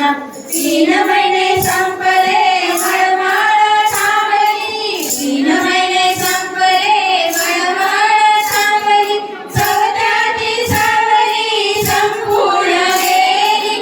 खेपना 3 महिने संपले मळमाळ थांबली 3 महिने संपले मळमाळ थांबली चौथ्याची सावली संपूर्ण गेली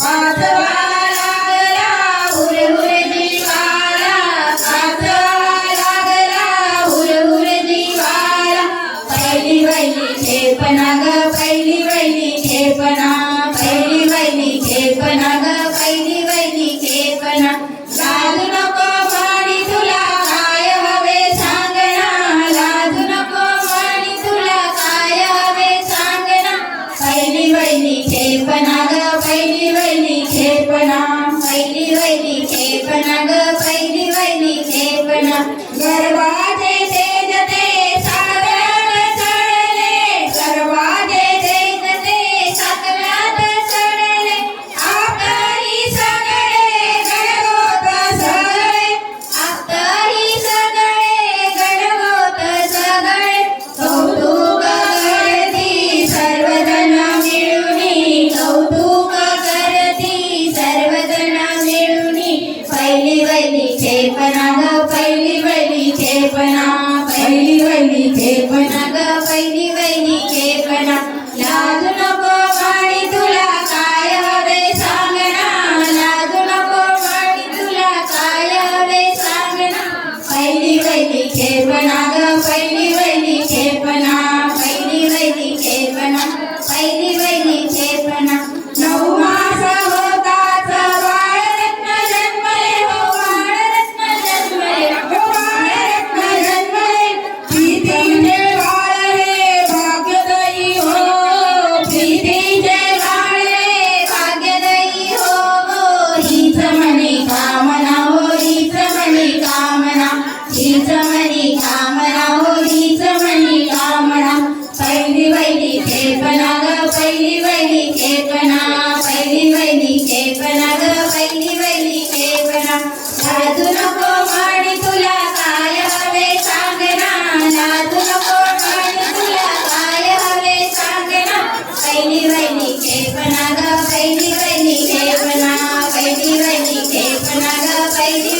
पाचवा लागला हुरहुर जीवाला पाचवा लागला हुरहुर जीवाला पहिली वहिली खेपना ग पहिली वहिली खेपना पहिली वहिली खेपना ग पहिली वहिली खेपना लाजू नको म्हणी तुला काय हवे सांगना लाजू नको म्हणी तुला काय हवे सांगना पहिली वहिली खेपना ग पहिली वहिली खेपना पहिली वहिली खेपना ग पहिली वहिली खेपना गर्वाचे तेज ते सागरात चढले गर्वाचे तेज ते सागरात चढले आपली सगळे गणगोत सगळे आपली सगळे गणगोत सगळे कौतुक करती सर्वजण मिळूनी कौतुक करती सर्वजण मिळूनी पहिली वहिली खेपना ग पहिली वहिली खेपना पहिली वहिली खेपना ग पहिली वहिली खेपना लाजू नको म्हणी तुला काय हवे सांगना लाजू नको म्हणी तुला काय हवे सांगना पहिली वहिली खेपना ग पहिली वहिली खेपना पहिली वहिली खेपना पहिली वहिली खेपना 9 मास होताच बाळरत्न जन्मले हो बाळरत्न जन्मले हो बाळरत्न जन्मले प्रीतीचे बाळ रे भाग्यदायी हो प्रीतीचे बाळ रे भाग्यदायी हो हीच मनी कामना हो हीच मनी कामना हीच मनी कामना हो हीच मनी कामना पहिली वहिली खेपना ग पहिली वहिली खेपना पहिली वहिली खेपना ग पहिली वहिली खेपना लाजू नको म्हणी तुला काय हवे सांगना लाजू नको म्हणी तुला काय हवे सांगना पहिली वहिली खेपना ग पहिली वहिली खेपना पहिली वहिली खेपना ग पहिली